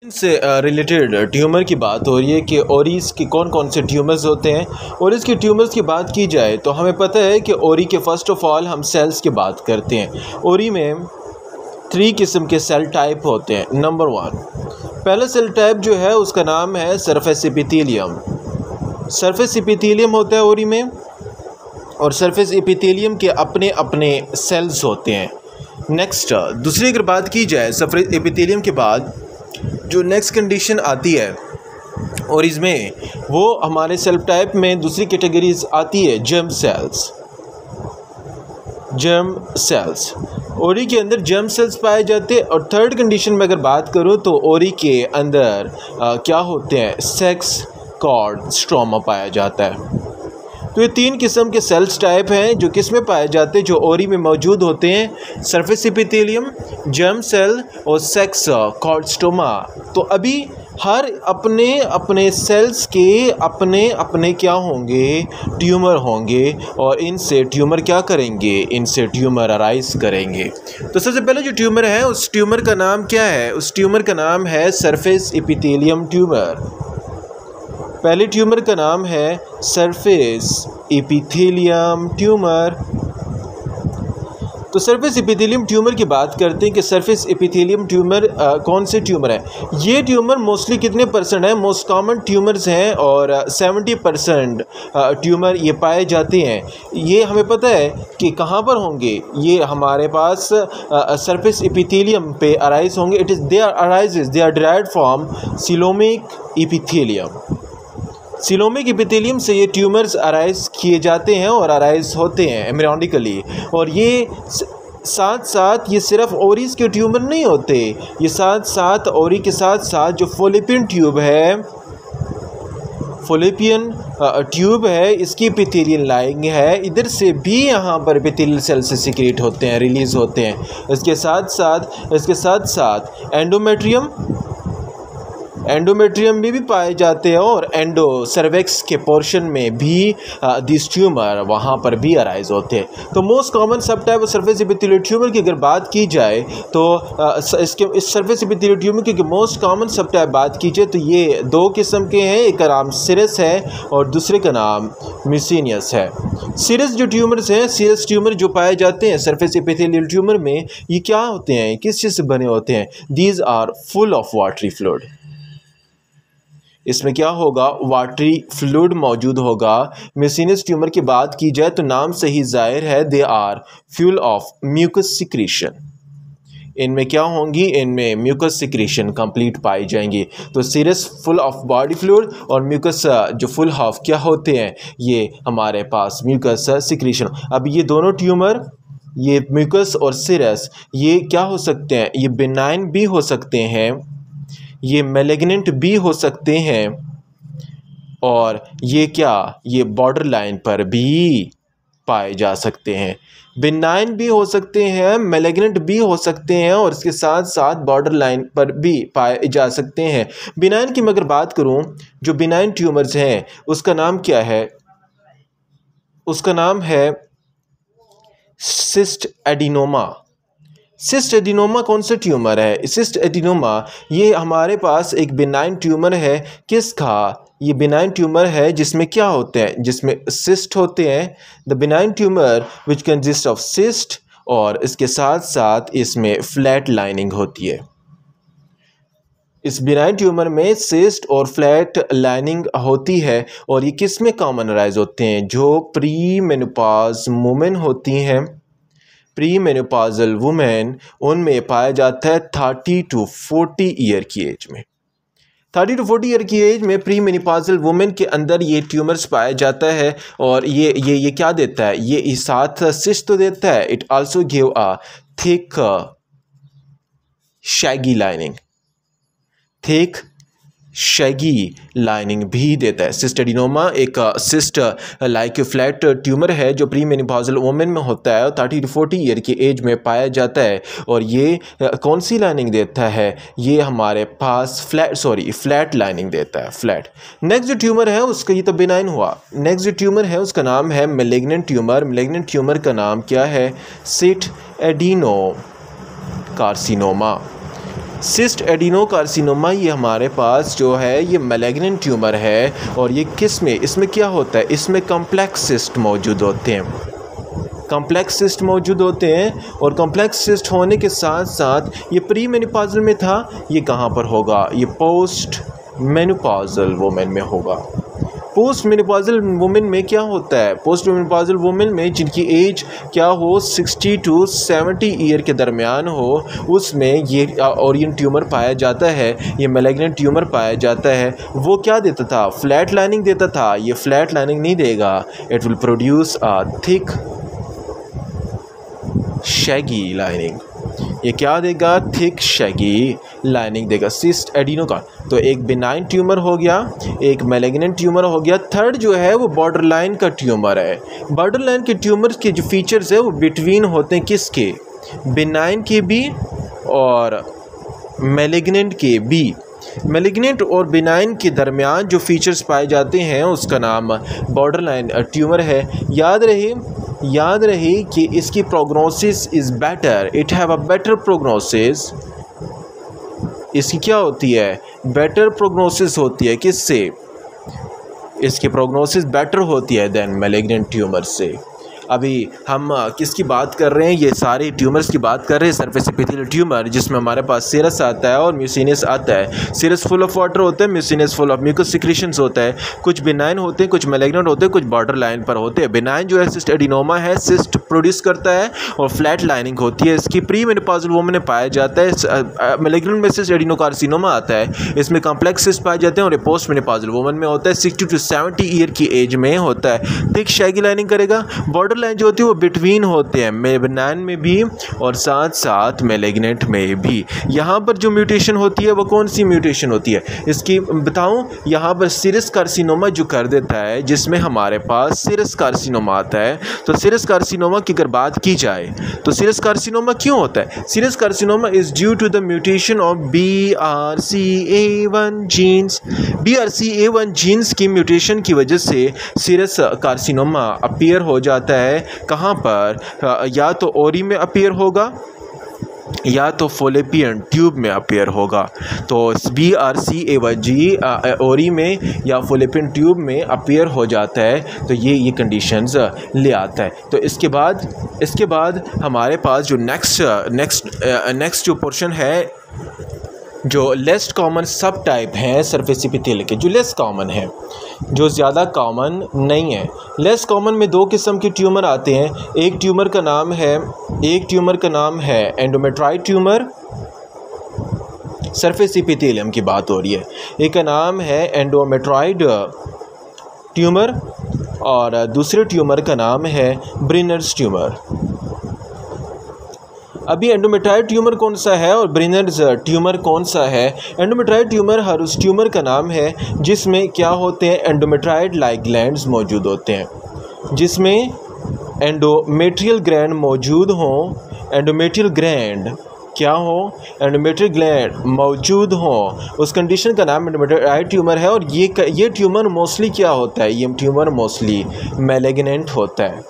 से related tumour की बात हो रही है कि ओरीज के कौन कौन से ट्यूमर्स होते हैं। ओरीज के ट्यूमर्स की बात की जाए तो हमें पता है कि ओरी के फ़र्स्ट ऑफ़ ऑल हम सेल्स की बात करते हैं। ओरी में 3 किस्म के सेल टाइप होते हैं। नंबर 1, पहला सेल टाइप जो है उसका नाम है सरफेस एपिथेलियम। सरफेस एपिथेलियम होता है ओरी में, और सरफेस एपिथेलियम के अपने अपने सेल्स होते हैं। नेक्स्ट, दूसरी अगर बात की जाए सरफेस एपिथेलियम के बाद जो नेक्स्ट कंडीशन आती है और इसमें वो हमारे सेल टाइप में दूसरी कैटेगरीज आती है जर्म सेल्स। जर्म सेल्स ओरी के अंदर जर्म सेल्स पाए जाते हैं। और थर्ड कंडीशन में अगर बात करूं तो ओरी के अंदर क्या होते हैं, सेक्स कॉर्ड स्ट्रोमा पाया जाता है। तो ये 3 किस्म के सेल्स टाइप हैं जो किस में पाए जाते हैं, जो ओरी में मौजूद होते हैं, सरफेस एपिथेलियम, जर्म सेल और सेक्स कॉर्ड स्ट्रोमा। तो अभी हर अपने अपने सेल्स के अपने अपने क्या होंगे, ट्यूमर होंगे, और इनसे ट्यूमर क्या करेंगे, इनसे ट्यूमर अराइज करेंगे। तो सबसे पहले जो ट्यूमर है उस ट्यूमर का नाम क्या है, उस ट्यूमर का नाम है सरफेस एपिथेलियम ट्यूमर। पहले ट्यूमर का नाम है सरफेस एपिथेलियम ट्यूमर। तो सरफेस एपिथेलियम ट्यूमर की बात करते हैं कि सरफेस एपिथेलियम ट्यूमर कौन से ट्यूमर है। ये ट्यूमर मोस्टली कितने परसेंट है, मोस्ट कॉमन ट्यूमर्स हैं, और 70% ट्यूमर ये पाए जाते हैं। ये हमें पता है कि कहाँ पर होंगे, ये हमारे पास सरफेस एपिथेलियम पे अराइज होंगे। They are derived from coelomic epithelium. Coelomic epithelium से ये ट्यूमर्स अराइज किए जाते हैं और अराइज होते हैं एम्ब्रियोनिकली। और ये साथ साथ ये सिर्फ ओरीज के ट्यूमर नहीं होते, ये साथ साथ ओरी के साथ साथ जो फोलिपियन ट्यूब है, फोलिपियन ट्यूब है, इसकी एपिथेलियल लाइनिंग है, इधर से भी यहाँ पर एपिथेलियल सेल से सिक्रेट होते हैं, रिलीज़ होते हैं। इसके साथ साथ एंडोमेट्रियम में भी पाए जाते हैं, और एंडो सर्वेक्स के पोर्शन में भी दिस ट्यूमर वहाँ पर भी अराइज होते हैं। तो most common sub type of surface epithelial tumour की अगर बात की जाए तो इस सरफेस एपिथेलियल ट्यूमर की मोस्ट कॉमन सब टाइप बात की जाए तो ये 2 किस्म के हैं। एक का नाम सिरस है और दूसरे का नाम मिसेनियस है। सिरस जो ट्यूमर्स हैं, सिरस ट्यूमर जो पाए जाते हैं सरफेस एपिथेलियल ट्यूमर में, ये क्या होते हैं, किस चीज़ से बने होते हैं, these are full of watery fluid. इसमें क्या होगा, वाटरी फ्लूइड मौजूद होगा। मिसेनियस ट्यूमर की बात की जाए तो नाम से ही जाहिर है, they are full of mucus secretion. इनमें क्या होंगी, इनमें म्यूकस सिक्रीशन कंप्लीट पाई जाएंगी। तो सिरस फुल ऑफ बॉडी फ्लूइड और म्यूकस जो फुल ऑफ क्या होते हैं, ये हमारे पास म्यूकस सिक्रीशन। अब ये दोनों ट्यूमर, ये म्यूकस और सिरस, ये क्या हो सकते हैं, ये बिनाइन भी हो सकते हैं, ये मैलिग्नेंट भी हो सकते हैं, और ये बॉर्डर लाइन पर भी पाए जा सकते हैं। बिनाइन भी हो सकते हैं, मैलिग्नेंट भी हो सकते हैं, और इसके साथ साथ बॉर्डर लाइन पर भी पाए जा सकते हैं। बिनाइन की मैं अगर बात करूं, जो बिनाइन ट्यूमर्स हैं उसका नाम क्या है, उसका नाम है सिस्ट एडिनोमा। सिस्ट एडिनोमा कौन सा ट्यूमर है, सिस्ट एडिनोमा ये हमारे पास एक बिनाइन ट्यूमर है। किसका, ये बिनाइन ट्यूमर है जिसमें क्या होते हैं, जिसमें सिस्ट होते हैं। The benign tumour which consist of cyst, और इसके साथ साथ इसमें फ्लैट लाइनिंग होती है। इस बिनाइन ट्यूमर में सिस्ट और फ्लैट लाइनिंग होती है, और ये किस में कॉमन अराइज होते हैं, जो प्री मेनोपॉज वुमेन होती हैं, प्री मेनोपॉजल वुमेन, उनमें पाया जाता है 30 to 40 ईयर की एज में। 30 to 40 ईयर की एज में प्री मेनोपॉजल वुमेन के अंदर ये ट्यूमर्स पाया जाता है। और ये क्या देता है, ये साथ सिस्ट तो देता है, it also give a thick Shaggy lining, thick Shaggy lining भी देता है। सिस्ट एडिनोमा एक सिस्ट लाइक फ्लैट ट्यूमर है जो प्री मेनोपॉजल वुमेन में होता है और 30 to 40 ईयर की एज में पाया जाता है। और ये कौन सी लाइनिंग देता है, ये हमारे पास फ्लैट लाइनिंग देता है, फ्लैट। नेक्स्ट जो ट्यूमर है उसका, ये तो बिनाइन हुआ, नेक्स्ट जो ट्यूमर है उसका नाम है मैलिग्नेंट ट्यूमर। मैलिग्नेंट ट्यूमर का नाम क्या है, cyst adenocarcinoma. Cyst adenocarcinoma ये हमारे पास जो है ये मैलिग्नेंट ट्यूमर है और ये किस में, इसमें क्या होता है, इसमें कॉम्प्लेक्स सिस्ट मौजूद होते हैं, कॉम्प्लेक्स सिस्ट मौजूद होते हैं। और कॉम्प्लेक्स सिस्ट होने के साथ साथ ये प्री मेनोपॉज़ल में था, ये कहाँ पर होगा, ये पोस्ट मेनोपॉज़ल वुमेन में होगा। पोस्ट मेनोपॉज़ल वुमेन में क्या होता है, पोस्ट मेनोपॉज़ल वुमेन में जिनकी एज क्या हो 60 to 70 ईयर के दरमियान हो, उसमें ये ओरियन ट्यूमर पाया जाता है, ये मैलिग्नेंट ट्यूमर पाया जाता है। वो क्या देता था, फ्लैट लाइनिंग देता था, ये फ्लैट लाइनिंग नहीं देगा, it will produce a thick Shaggy lining. ये क्या देगा, थिक शैगी लाइनिंग देगा। सिस्ट एडिनो तो एक बिनाइन ट्यूमर हो गया, एक मैलिग्नेंट ट्यूमर हो गया। थर्ड जो है वो बॉर्डर लाइन का ट्यूमर है। बॉर्डर लाइन के ट्यूमर के जो फीचर्स है वो बिटवीन होते हैं किसके, बिनाइन के भी और मैलिग्नेंट के भी। मैलिग्नेंट और बिनाइन के दरमियान जो फीचर्स पाए जाते हैं उसका नाम बॉर्डर लाइन ट्यूमर है। याद रहे कि इसकी prognosis is better, it have a better prognosis. इसकी क्या होती है, बेटर प्रोग्नोसिस होती है, किससे, इसकी प्रोग्नोसिस बेटर होती है देन मैलिग्नेंट ट्यूमर से। अभी हम किसकी बात कर रहे हैं, ये सारे ट्यूमर्स की बात कर रहे हैं। सरफेस एपिथेलियल ट्यूमर जिसमें हमारे पास सीरस आता है और म्यूसिनस आता है। सीरस फुल ऑफ वाटर होता है, mucinous full of mucus secretions होता है। कुछ बिनाइन होते हैं, कुछ मैलिग्नेंट होते हैं, कुछ बॉर्डर लाइन पर होते हैं। बिनाइन जो है सिस्ट एडिनोमा है, सिस्ट प्रोड्यूस करता है और फ्लैट लाइनिंग होती है। इसकी प्री मेनोपॉज़ल वुमेन में पाया जाता है। मैलिग्नेंट में सिस्ट एडिनोकार्सिनोमा आता है, इसमें कॉम्प्लेक्स सिस्ट पाए जाते हैं और पोस्ट मेनोपॉज़ल वुमेन में होता है, 60 to 70 ईयर की एज में होता है। थिक शैगी लाइनिंग करेगा। बॉर्डर लाइन जो होती है वो बिटवीन होते हैं, बेनाइन में भी और साथ साथ मैलिग्नेंट में भी। यहाँ पर जो म्यूटेशन होती है वो कौन सी म्यूटेशन होती है, इसकी बताऊँ। यहाँ पर सिरस कार्सिनोमा जो कर देता है, जिसमें हमारे पास सिरस कार्सिनोमा आता है। तो सिरस कार्सिनोमा की अगर बात की जाए तो सिरस कार्सिनोमा क्यों होता है, serous carcinoma is due to the mutation of BRCA1 genes. BRCA1 genes की म्यूटेशन की वजह से सिरस कार्सिनोमा अपीयर हो जाता है। कहाँ पर, या तो ओरी में अपीयर होगा या तो फॉलोपियन ट्यूब में अपीयर होगा। तो BRCA1 ओरी में या फॉलोपियन ट्यूब में अपीयर हो जाता है, तो ये कंडीशंस ले आता है। तो इसके बाद हमारे पास जो नेक्स्ट जो पोर्शन है, जो लेस कॉमन सब टाइप हैं सरफेस एपिथेलियल के, जो लेस कॉमन है, जो ज़्यादा कॉमन नहीं है। लेस कॉमन में दो किस्म के ट्यूमर आते हैं। एक ट्यूमर का नाम है एंडोमेट्राइड ट्यूमर, सरफेस एपिथेलियम की बात हो रही है। एक का नाम है एंडोमेट्राइड ट्यूमर और दूसरे ट्यूमर का नाम है ब्रेनर्स ट्यूमर। अभी एंडोमेट्राइड ट्यूमर कौन सा है और ब्रेनर्स ट्यूमर कौन सा है। एंडोमेट्राइड ट्यूमर हर उस ट्यूमर का नाम है जिसमें क्या होते हैं, एंडोमेट्राइड लाइक ग्लैंड्स मौजूद होते हैं, जिसमें एंडोमेट्रियल ग्लैंड मौजूद हों। एंडोमेट्रियल ग्लैंड क्या हो, एंडोमेट्रियल ग्लैंड मौजूद हो, उस कंडीशन का नाम एंडोमेट्राइड ट्यूमर है। और ये ट्यूमर मोस्टली क्या होता है, ये ट्यूमर मोस्टली मैलिग्नेंट होता है।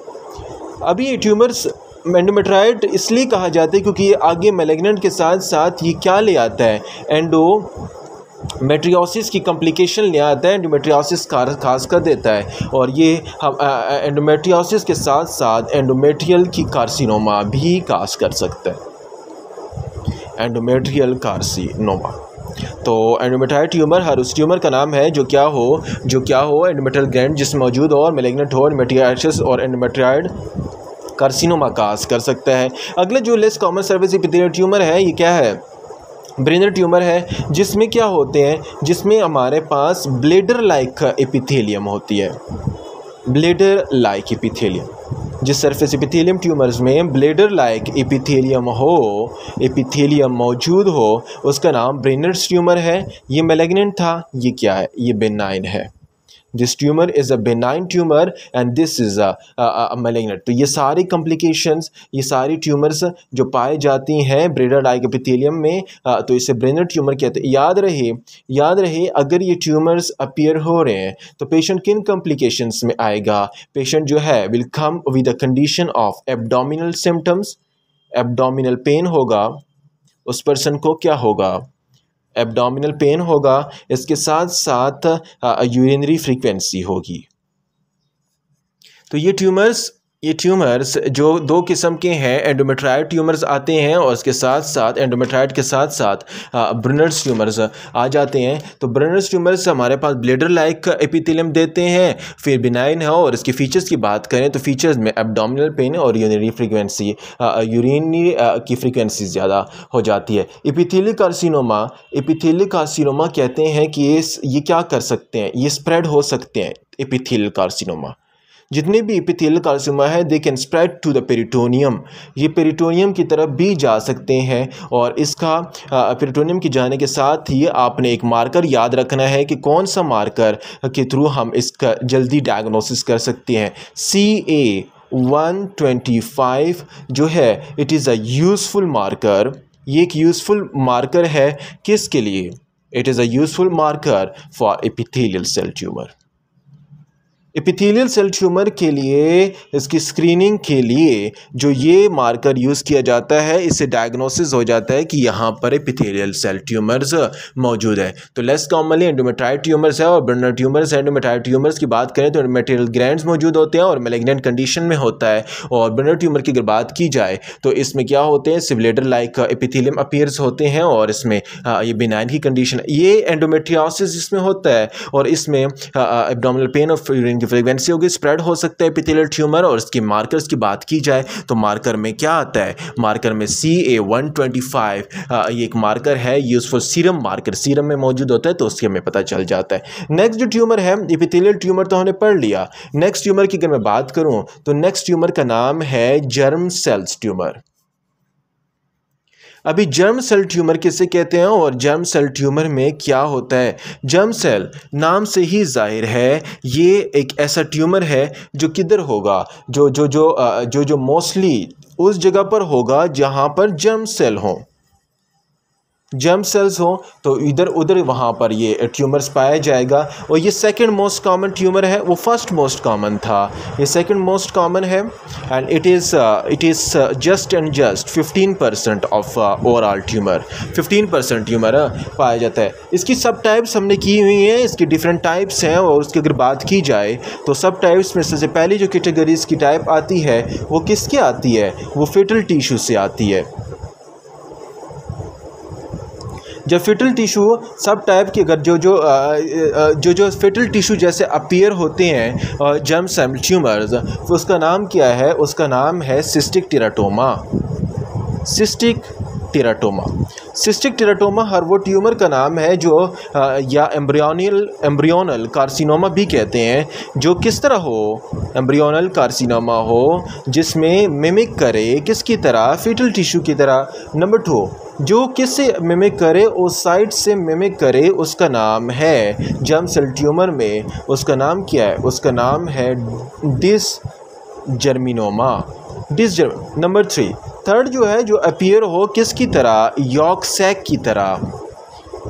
अभी ये ट्यूमर्स एंडोमेट्राइड इसलिए कहा जाता है क्योंकि ये आगे मैलिग्नेंट के साथ साथ ये क्या ले आता है, एंडोमेट्रियोसिस की कॉम्प्लिकेशन ले आता है, एंडोमेट्रियोसिस खास कर देता है। और ये हम एंडोमेट्रियोसिस के साथ साथ एंडोमेट्रियल की कार्सिनोमा भी काज कर सकता है, एंडोमेट्रियल कार्सिनोमा। तो एंडोमेट्राइड ट्यूमर हर उस ट्यूमर का नाम है जो क्या हो एंडोमेट्रियल ग्लैंड जिसमें मौजूद हो और मैलिग्नेंट हो, एंडोमेट्रियोसिस और एंडोमेट्राइड कार्सिनोमा काज कर सकता है। अगला जो less common surface epithelial tumour है, ये क्या है, ब्रेनर ट्यूमर है, जिसमें क्या होते हैं, जिसमें हमारे पास ब्लेडर लाइक एपिथेलियम होती है, ब्लेडर लाइक एपिथेलियम। जिस सरफेस एपिथेलियम ट्यूमर्स में ब्लेडर लाइक एपिथेलियम मौजूद हो, उसका नाम ब्रेनर्स ट्यूमर है। ये मैलिग्नेंट था, ये क्या है, ये बेनाइन है। This tumour is a benign tumour and this is a malignant. तो ये सारी कॉम्प्लिकेशंस, ये सारी ट्यूमर्स जो पाई जाती हैं ब्रेनर लाइक एपिथेलियम में, तो इसे ब्रेनर ट्यूमर कहते हैं। याद रहे अगर ये ट्यूमर्स अपीयर हो रहे हैं तो पेशेंट किन कॉम्प्लिकेशंस में आएगा। पेशेंट जो है will come with a condition of abdominal symptoms, abdominal pain होगा, उस पर्सन को क्या होगा, एब्डोमिनल पेन होगा, इसके साथ साथ यूरिनरी फ्रीक्वेंसी होगी। तो ये ट्यूमर्स जो दो किस्म के हैं, एंडोमेट्राइड ट्यूमर्स आते हैं और उसके साथ साथ एंडोमेट्राइड के साथ साथ ब्रनर्स ट्यूमर्स आ जाते हैं। तो ब्रनर्स ट्यूमर्स हमारे पास ब्लेडर लाइक एपिथेलियम देते हैं, फिर बिनाइन है। और इसके फीचर्स की बात करें तो फीचर्स में एब्डोमिनल पेन और यूरिनरी फ्रीक्वेंसी, यूरिनरी की फ्रीक्वेंसी ज़्यादा हो जाती है। एपिथेलियल कार्सिनोमा कहते हैं कि ये क्या कर सकते हैं, ये स्प्रेड हो सकते हैं। एपिथेलियल कार्सिनोमा, जितने भी एपिथेलियल कार्सिनोमा है they can spread to the peritoneum, ये पेरिटोनियम की तरफ भी जा सकते हैं। और इसका पेरिटोनियम की जाने के साथ ही आपने एक मार्कर याद रखना है कि कौन सा मार्कर के थ्रू हम इसका जल्दी डायग्नोसिस कर सकते हैं। CA-125 जो है it is a useful marker. ये एक यूज़फुल मार्कर है किसके लिए? It is a useful marker for epithelial cell tumour. Epithelial cell tumour के लिए, इसकी स्क्रीनिंग के लिए जो ये मार्कर यूज़ किया जाता है, इससे डायग्नोसिस हो जाता है कि यहाँ पर एपिथेलियल सेल ट्यूमर्स मौजूद है। तो लेस कॉमनली एंडोमेट्राइड ट्यूमर्स है और ब्रनर ट्यूमर्स। एंडोमेट्राइड ट्यूमर्स की बात करें तो मेटेरियल ग्रैंड्स मौजूद होते हैं और मैलिग्नेंट कंडीशन में होता है। और ब्रनर ट्यूमर की अगर बात की जाए तो इसमें क्या होते हैं, सिवलेडर लाइक एपिथेलियम अपीयर्स होते हैं और इसमें ये बिनाइन की कंडीशन, ये एंडोमेट्रियोसिस इसमें होता है और इसमें एब्डोमिनल पेन और फ्रीक्वेंसी होगी, स्प्रेड हो सकता है एपिथेलियल ट्यूमर। और इसके मार्कर्स की बात की जाए तो मार्कर में क्या आता है, मार्कर में CA-125 ये एक मार्कर है, यूजफुल सीरम मार्कर, सीरम में मौजूद होता है तो उससे हमें पता चल जाता है। नेक्स्ट जो ट्यूमर है, एपिथेलियल ट्यूमर तो हमने पढ़ लिया। नेक्स्ट ट्यूमर की अगर मैं बात करूं तो नेक्स्ट ट्यूमर का नाम है जर्म सेल्स ट्यूमर। अभी जर्म सेल ट्यूमर किसे कहते हैं और जर्म सेल ट्यूमर में क्या होता है? जर्म सेल नाम से ही जाहिर है ये एक ऐसा ट्यूमर है जो किधर होगा, जो मोस्टली उस जगह पर होगा जहाँ पर जर्म सेल हों, जर्म सेल्स हो तो इधर उधर वहाँ पर ये ट्यूमर्स पाया जाएगा। और ये सेकंड मोस्ट कॉमन ट्यूमर है, वो फर्स्ट मोस्ट कॉमन था, ये सेकंड मोस्ट कॉमन है। And it is just and just 15% of overall tumour, 15% tumour पाया जाता है। इसकी सब टाइप्स हमने की हुई हैं, इसकी डिफरेंट टाइप्स हैं। और उसकी अगर बात की जाए तो सब टाइप्स में सबसे पहली जो कैटेगरीज की टाइप आती है वो किसके आती है, वो फिटल टिश्यू से आती है। जब फिटल टिश्यू सब टाइप के अगर जो फिटल टिश्यू जैसे अपीयर होते हैं जर्म सेल ट्यूमर्स, तो उसका नाम क्या है, उसका नाम है सिस्टिक टेराटोमा। सिस्टिक टेराटोमा हर वो ट्यूमर का नाम है जो या एम्ब्रियोनल कार्सिनोमा भी कहते हैं, जो किस तरह हो, एम्ब्रियोनल कार्सिनोमा हो जिसमें मिमिक करे किसकी तरह, फिटल टिश्यू की तरह। नंबर 2, जो किससे मिमिक करे, उस साइड से मिमिक करे, उसका नाम है जर्म सेल ट्यूमर में उसका नाम क्या है, उसका नाम है डिसजर्मिनोमा। नंबर 3, थर्ड जो है जो अपीयर हो किसकी तरह, यॉर्क सैक की तरह,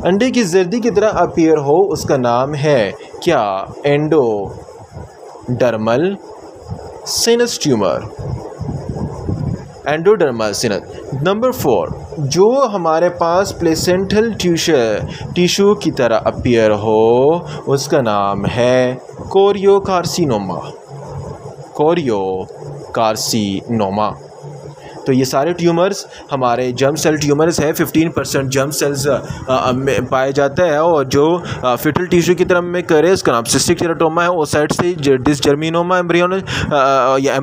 अंडे की जर्दी की तरह अपीयर हो, उसका नाम है क्या, एंडोडर्मल सिनस ट्यूमर, एंडोडर्मल सिनस। नंबर 4, जो हमारे पास प्लेसेंटल टिश्यू की तरह अपीयर हो, उसका नाम है कोरियोकार्सिनोमा। तो ये सारे ट्यूमर्स हमारे जर्म सेल ट्यूमर्स है। 15% जर्म सेल्स में पाया जाता है और जो फिटल टिश्यू की तरह में करे उसका नाम सिस्टिक टेराटोमा है। उस साइड से डिसजर्मिनोमा एम्ब्रियोनल या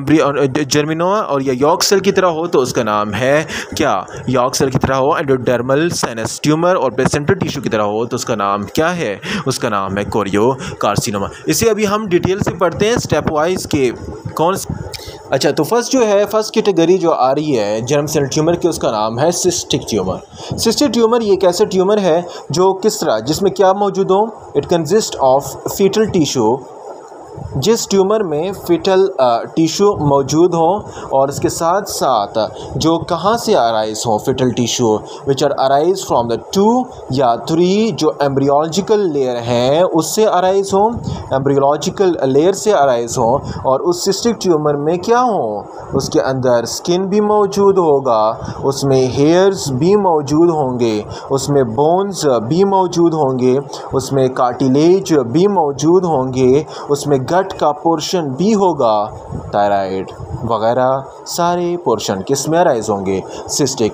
जर्मिनोमा, और या यॉर्क सेल की तरह हो तो उसका नाम है क्या, यॉर्क सेल की तरह हो एंडोडर्मल सिनस ट्यूमर, और प्लेसेंटल टिश्यू की तरह हो तो उसका नाम क्या है, उसका नाम है कोरियोकार्सिनोमा। इसे अभी हम डिटेल से पढ़ते हैं स्टेप वाइज के कौन। अच्छा, तो फर्स्ट जो है, फर्स्ट कैटेगरी जो आ रही है जर्म सेल ट्यूमर की, उसका नाम है सिस्टिक ट्यूमर। सिस्टिक ट्यूमर ये एक ऐसा ट्यूमर है जो किस तरह, जिसमें क्या मौजूद हो, it consist of foetal tissue जिस ट्यूमर में फिटल टिश्यू मौजूद हो और इसके साथ साथ जो कहाँ से अराइज हो foetal tissue which are arise from the 2 या 3 जो एम्ब्रियोलॉजिकल लेयर हैं उससे अराइज हो, एम्ब्रियोलॉजिकल लेयर से अराइज हो और उस सिस्टिक ट्यूमर में क्या हो, उसके अंदर स्किन भी मौजूद होगा, उसमें हेयर्स भी मौजूद होंगे, उसमें बोन्स भी मौजूद होंगे, उसमें कार्टिलेज भी मौजूद होंगे, उसमें गट का पोर्शन भी होगा, थायराइड वगैरह सारे पोर्शन किस में अराइज होंगे, सिस्टिक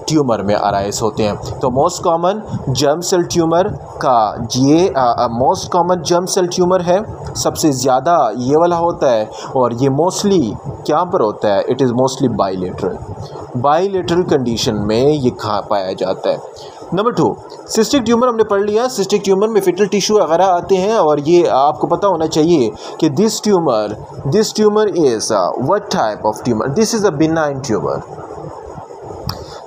ट्यूमर में अराइज होते हैं। तो most common germ cell tumour का ये most common germ cell tumour है, सबसे ज़्यादा ये वाला होता है और ये मोस्टली क्या पर होता है, it is mostly bilateral condition में ये कहाँ पाया जाता है। नंबर 2 सिस्टिक ट्यूमर हमने पढ़ लिया। सिस्टिक ट्यूमर में फिटल टिश्यू वगैरह आते हैं और ये आपको पता होना चाहिए कि this tumour is what type of tumour, this is a benign tumour.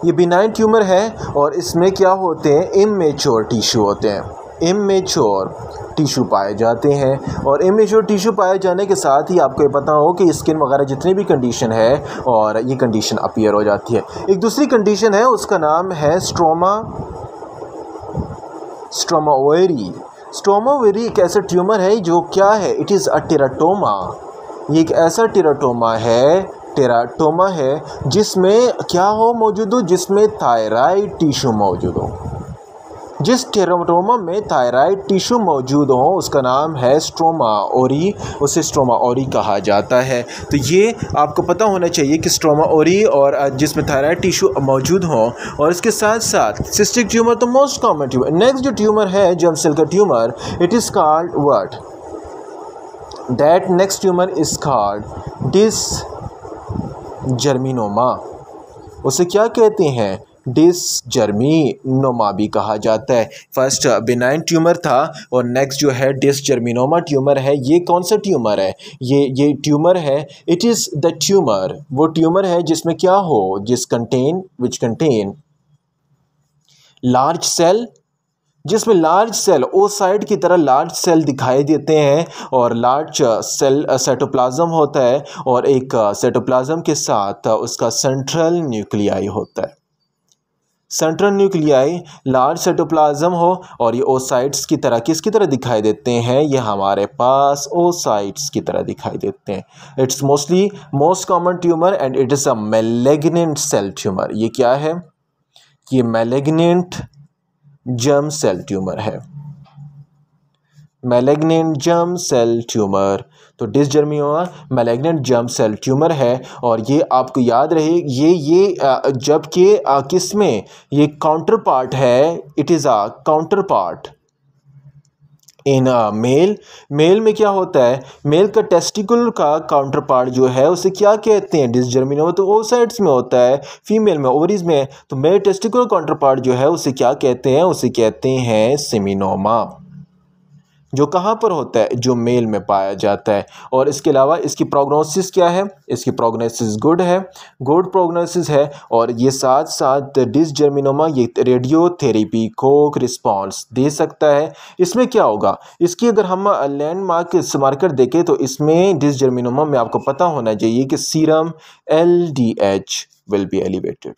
ये बिनाइन ट्यूमर है और इसमें क्या होते हैं, इमेच्योर टिश्यू होते हैं, इमेच्योर टिश्यू पाए जाते हैं और इमेच्योर टिश्यू पाए जाने के साथ ही आपको ये पता हो कि स्किन वगैरह जितनी भी कंडीशन है और ये कंडीशन अपीयर हो जाती है। एक दूसरी कंडीशन है उसका नाम है स्ट्रोमा ओवेरी एक ऐसा ट्यूमर है जो क्या है, इट इज़ अ टेराटोमा। ये एक ऐसा टेराटोमा है जिसमें क्या हो मौजूद हो, जिसमें थायराइड टिश्यू मौजूद हो। जिस टेराटोमा में थायराइड टिश्यू मौजूद हो उसका नाम है स्ट्रोमा ओरी, उसे स्ट्रोमा ओरी कहा जाता है। तो ये आपको पता होना चाहिए कि स्ट्रोमा ओरी और जिसमें थायराइड टिश्यू मौजूद हो और इसके साथ साथ सिस्टिक ट्यूमर तो मोस्ट कॉमन ट्यूमर। नेक्स्ट जो ट्यूमर है जर्म सेल का tumour, it is called what, that next tumour is called dysgerminoma. उसे क्या कहते हैं, डिसजर्मिनोमा भी कहा जाता है। फर्स्ट बिनाइन ट्यूमर था और नेक्स्ट जो है डिसजर्मिनोमा ट्यूमर है। ये कौन सा ट्यूमर है, ये ट्यूमर है, इट इज़ द ट्यूमर, वो ट्यूमर है जिसमें क्या हो, विच कंटेन लार्ज सेल, जिसमें लार्ज सेल ओसाइड की तरह लार्ज सेल दिखाई देते हैं और लार्ज सेल साइटोप्लाज्म होता है और एक साइटोप्लाज्म के साथ उसका सेंट्रल न्यूक्लियाई होता है। सेंट्रल न्यूक्लियाई लार्ज साइटोप्लाज्म हो और ये ओसाइट्स की तरह किसकी तरह दिखाई देते हैं, ये हमारे पास ओसाइट्स की तरह दिखाई देते हैं। It's mostly most common tumour and it is a malignant cell tumour. ये क्या है, ये मैलिग्नेंट जर्म सेल ट्यूमर है, मैलिग्नेंट जर्म सेल ट्यूमर। तो dysgerminoma malignant germ cell tumour है और ये आपको याद रहे ये जबकि किस में ये काउंटर पार्ट है, it is a counterpart in male में क्या होता है, मेल का टेस्टिकुलर का काउंटर पार्ट जो है उसे क्या कहते हैं, डिसजर्मिनोमा तो ओसाइट्स में होता है, फीमेल में ओवरीज में, तो मेल टेस्टिकुलर काउंटर पार्ट जो है उसे क्या कहते हैं, उसे कहते हैं सेमिनोमा, जो कहाँ पर होता है, जो मेल में पाया जाता है। और इसके अलावा इसकी प्रोग्नोसिस क्या है, इसकी प्रोग्नोसिस गुड है, गुड प्रोग्नोसिस है और ये साथ साथ डिसजर्मिनोमा ये रेडियोथेरेपी को रिस्पॉन्स दे सकता है। इसमें क्या होगा, इसकी अगर हम लैंडमार्क मार्कर देखें तो इसमें डिसजर्मिनोमा में आपको पता होना चाहिए कि serum LDH will be elevated,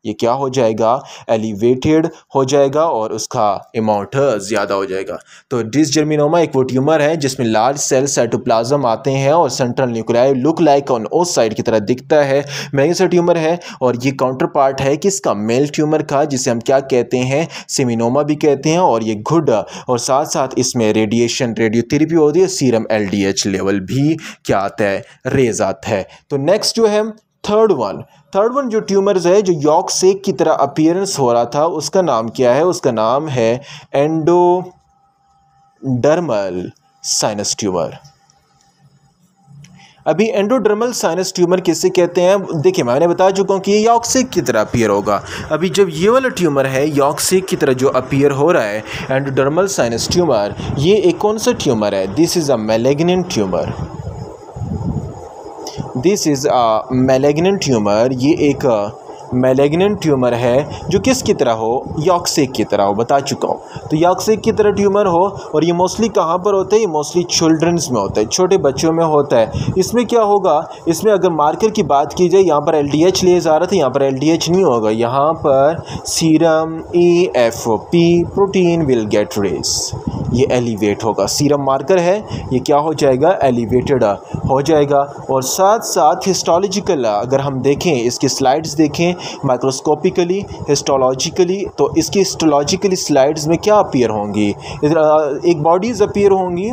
ये क्या हो जाएगा, एलिवेटेड हो जाएगा और उसका अमाउंट ज़्यादा हो जाएगा। तो डिसजर्मिनोमा एक वो ट्यूमर है जिसमें लार्ज सेल साइटोप्लाज्म आते हैं और central nuclei look like on oocyte की तरह दिखता है, मैलिग्नेंट ट्यूमर है और ये काउंटर पार्ट है किसका, मेल ट्यूमर का, जिसे हम क्या कहते हैं, सेमिनोमा भी कहते हैं। और ये गुड और साथ साथ इसमें रेडियोथेरेपी होती है, सीरम LDH लेवल भी क्या आता है, रेज आता है। तो नेक्स्ट जो है थर्ड वन जो ट्यूमर्स है जो यॉक सेक की तरह अपीयरेंस हो रहा था उसका नाम क्या है, उसका नाम है एंडोडर्मल साइनस ट्यूमर। अभी एंडोडर्मल साइनस ट्यूमर किसे कहते हैं, देखिए मैंने बता चुका हूँ कि ये यॉक सेक की तरह अपीयर होगा। अभी जब ये वाला ट्यूमर है यॉक सेक की तरह जो अपीयर हो रहा है एंडोडर्मल साइनस ट्यूमर, ये एक कौन सा ट्यूमर है, this is a malignant tumour, this is a malignant tumour, ये एक मैलिग्नेंट ट्यूमर है जो किसकी तरह हो, यॉर्कसेक की तरह हो, बता चुका हूँ। तो यॉर्कसेक की तरह ट्यूमर हो और ये मोस्टली कहाँ पर होता है, ये मोस्टली चिल्ड्रंस में होता है, छोटे बच्चों में होता है। इसमें क्या होगा, इसमें अगर मार्कर की बात की जाए, यहाँ पर LDH लिए जा रहा था, यहाँ पर LDH नहीं होगा, यहाँ पर serum AFP protein will get raise, ये एलिवेट होगा। सीरम मार्कर है, ये क्या हो जाएगा, एलिवेटेड हो जाएगा। और साथ साथ हिस्टोलॉजिकल अगर हम देखें, इसकी स्लाइड्स देखें माइक्रोस्कोपिकली हिस्टोलॉजिकली, तो इसकी हिस्टोलॉजिकली स्लाइड्स में क्या अपीयर होंगी, एक बॉडीज़ अपीयर होंगी,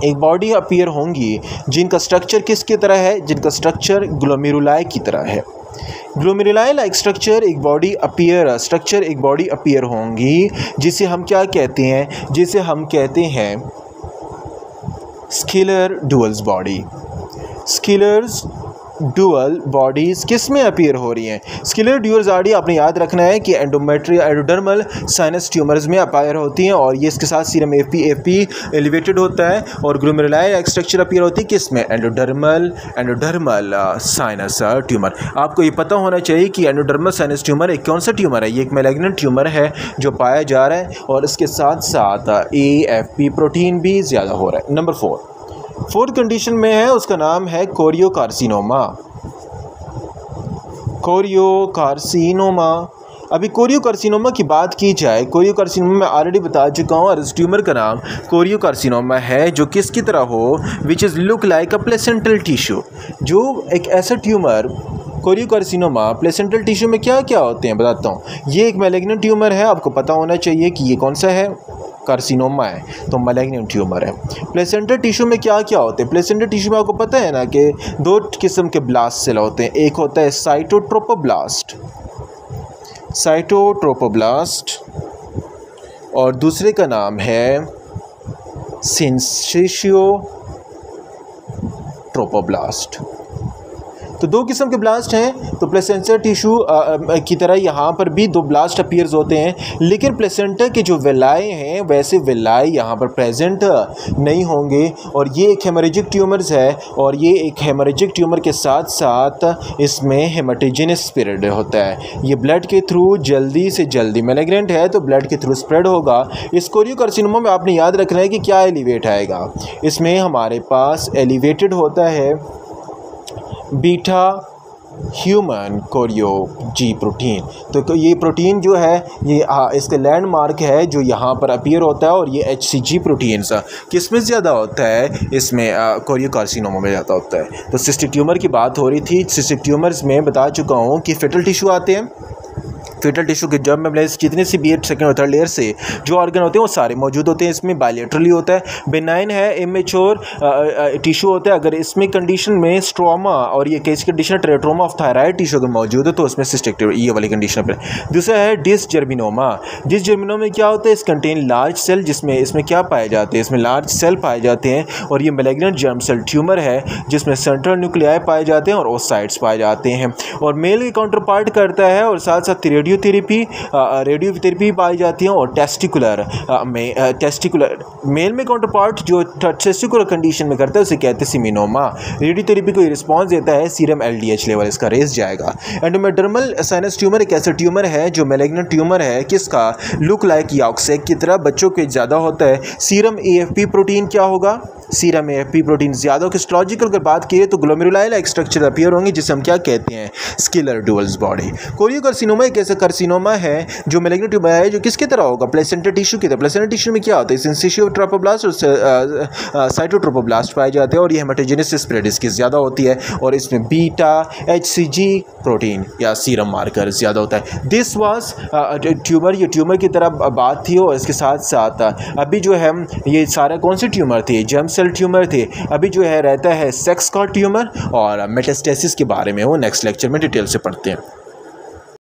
एक बॉडी अपीयर होंगी जिनका स्ट्रक्चर किसकी तरह है, जिनका स्ट्रक्चर ग्लोमेरुलाई की तरह है। ग्लोमेरुलाई लाइक स्ट्रक्चर एक बॉडी अपीयर होंगी जिसे हम क्या कहते हैं, जिसे हम कहते हैं scalar duels body. Scalars dual bodies किस में अपीयर हो रही हैं, स्केलर डुअल बॉडी आपने याद रखना है कि एंडोडर्मल साइनस ट्यूमर्स में अपीयर होती हैं और ये इसके साथ सीरम AFP एलिवेटेड होता है और ग्लोमेरुलाई स्ट्रक्चर अपीयर होती है किस में, एंडोडर्मल साइनस ट्यूमर। आपको ये पता होना चाहिए कि एंडोडर्मल साइनस ट्यूमर एक कौन सा ट्यूमर है, ये एक मैलिग्नेंट ट्यूमर है जो पाया जा रहा है और इसके साथ साथ AFP प्रोटीन भी ज़्यादा हो रहा है। नंबर 4 कंडीशन में है, उसका नाम है कोरियोकार्सिनोमा। कोरियोकार्सिनोमा, अभी कोरियोकार्सिनोमा की बात की जाए, कोरियोकार्सिनोमा मैं ऑलरेडी बता चुका हूँ और इस ट्यूमर का नाम कोरियोकार्सिनोमा है जो किसकी तरह हो, which is look like a placental tissue, जो एक ऐसा ट्यूमर कोरियोकार्सिनोमा प्लेसेंटल टिश्यू में क्या क्या होते हैं बताता हूँ। ये एक मैलिग्नेंट ट्यूमर है, आपको पता होना चाहिए कि ये कौन सा है, कार्सिनोमा है, तो मैलिग्नेंट ट्यूमर है। प्लेसेंटल टिश्यू में क्या क्या होते हैं, प्लेसेंटल टिश्यू में आपको पता है ना कि 2 किस्म के ब्लास्ट सेल होते हैं, एक होता है साइटोट्रोपोब्लास्ट और दूसरे का नाम है सिंसेशियोट्रोपोब्लास्ट। तो 2 किस्म के ब्लास्ट हैं। तो प्लेसेंटा टिश्यू की तरह यहाँ पर भी 2 ब्लास्ट अपीयर्स होते हैं, लेकिन प्लेसेंटा के जो वेलाई हैं वैसे वेलाई यहाँ पर प्रेजेंट नहीं होंगे और ये एक हेमरेजिक ट्यूमर्स है और ये एक हेमरेजिक ट्यूमर के साथ साथ इसमें हेमाटोजेनस स्प्रेड होता है। ये ब्लड के थ्रू जल्दी से जल्दी, मैलिग्नेंट है तो ब्लड के थ्रू स्प्रेड होगा। इस कोरियोकार्सिनोमा में आपने याद रखना है कि क्या एलिवेट आएगा, इसमें हमारे पास एलिवेटेड होता है बीटा ह्यूमन कोरियो जी प्रोटीन। तो ये प्रोटीन जो है ये इसके लैंडमार्क है जो यहाँ पर अपीयर होता है और ये HCG प्रोटीन्स किस में ज़्यादा होता है, इसमें कोरियोकार्सिनोमा में ज़्यादा होता है। तो सिस्टिक ट्यूमर की बात हो रही थी, सिस्टिक ट्यूमर्स में बता चुका हूँ कि फेटल टिश्यू आते हैं। फेटल टिश्यू के जब में जितने से भी 2nd और 3rd लेयर से जो ऑर्गन होते हैं वो सारे मौजूद होते हैं। इसमें बायलेटरली होता है, बेनाइन है, इमेच्योर टिश्यू होता है। अगर इसमें कंडीशन में स्ट्रोमा और ये कैसी कंडीशन टेरेट्रोमा ऑफ थायराइड टिश्यू अगर मौजूद है तो उसमें सिस्टिक ये वाली कंडीशन पर। दूसरा है डिसजर्मिनोमा। डिसजर्मिनोमा में क्या होता है, इस कंटेन लार्ज सेल, जिसमें इसमें क्या पाए जाते हैं, इसमें लार्ज सेल पाए जाते हैं और ये मैलिग्नेंट जर्म सेल ट्यूमर है जिसमें सेंट्रल न्यूक्लियाई पाए जाते हैं और ओसाइट्स पाए जाते हैं और मेल के काउंटर पार्ट करता है और साथ साथ रेडियोथेरेपी पाई जाती है और टेस्टिकुलर मेल में काउंटर पार्ट जो टेस्टिकुलर कंडीशन में करता है उसे कहते हैं सिमिनोमा। रेडियोथेरेपी को रिस्पॉन्स देता है, सीरम LDH लेवल इसका रेस जाएगा। एंडोडर्मल साइनस ट्यूमर एक ऐसा ट्यूमर है जो मैलिग्नेंट ट्यूमर है किसका, लुक लाइक यॉर्कसेक की तरह, बच्चों के ज़्यादा होता है। सीरम AFP प्रोटीन क्या होगा, सीरम AFP प्रोटीन ज़्यादा। हिस्टोलॉजिकल अगर बात की तो ग्लोमेरुलाई लाइक स्ट्रक्चर अपीयर होंगे जिसे हम क्या कहते हैं, स्केलर डुअल्स बॉडी। कोरियोकार्सिनोमा एक ऐसा कार्सिनोमा है जो मैलिग्नेंट ट्यूमर है जो किसकी तरह होगा, प्लेसेंटा टिश्यू की तरह। प्लेसेंटा टिश्यू में क्या होता है, सिंसेशियोट्रोपोब्लास्ट और साइटोट्रोपोब्लास्ट पाए जाते हैं और ये हेमाटोजेनस स्प्रेड इसकी ज़्यादा होती है और इसमें बीटा HCG प्रोटीन या सीरम मार्कर ज़्यादा होता है। दिस वाज ट्यूमर, ये ट्यूमर की तरह बात थी और इसके साथ साथ अभी जो है ये सारा कौन से ट्यूमर थे, जर्म सेल ट्यूमर थे। अभी जो है रहता है सेक्स का ट्यूमर और मेटास्टेसिस के बारे में वो नेक्स्ट लेक्चर में डिटेल से पढ़ते हैं।